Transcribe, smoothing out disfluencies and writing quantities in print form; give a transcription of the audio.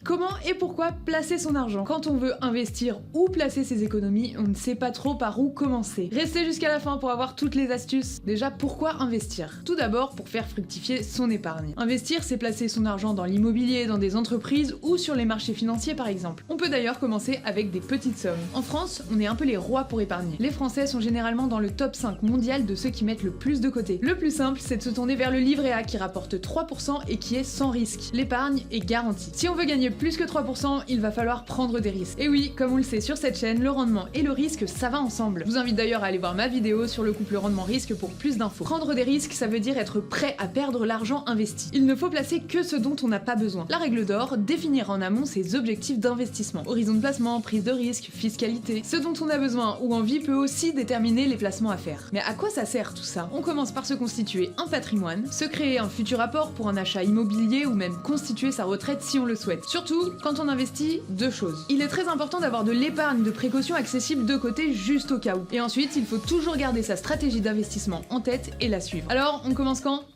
Comment et pourquoi placer son argent? Quand on veut investir ou placer ses économies, on ne sait pas trop par où commencer. Restez jusqu'à la fin pour avoir toutes les astuces. Déjà, pourquoi investir? Tout d'abord, pour faire fructifier son épargne. Investir, c'est placer son argent dans l'immobilier, dans des entreprises ou sur les marchés financiers par exemple. On peut d'ailleurs commencer avec des petites sommes. En France, on est un peu les rois pour épargner. Les Français sont généralement dans le top 5 mondial de ceux qui mettent le plus de côté. Le plus simple, c'est de se tourner vers le livret A qui rapporte 3% et qui est sans risque. L'épargne est garantie. Si on veut gagner plus que 3%, il va falloir prendre des risques. Et oui, comme on le sait sur cette chaîne, le rendement et le risque, ça va ensemble. Je vous invite d'ailleurs à aller voir ma vidéo sur le couple rendement-risque pour plus d'infos. Prendre des risques, ça veut dire être prêt à perdre l'argent investi. Il ne faut placer que ce dont on n'a pas besoin. La règle d'or, définir en amont ses objectifs d'investissement. Horizon de placement, prise de risque, fiscalité. Ce dont on a besoin ou envie peut aussi déterminer les placements à faire. Mais à quoi ça sert tout ça? On commence par se constituer un patrimoine, se créer un futur apport pour un achat immobilier ou même constituer sa retraite si on le souhaite. Surtout, quand on investit, deux choses. Il est très important d'avoir de l'épargne de précaution accessible de côté juste au cas où. Et ensuite, il faut toujours garder sa stratégie d'investissement en tête et la suivre. Alors, on commence quand?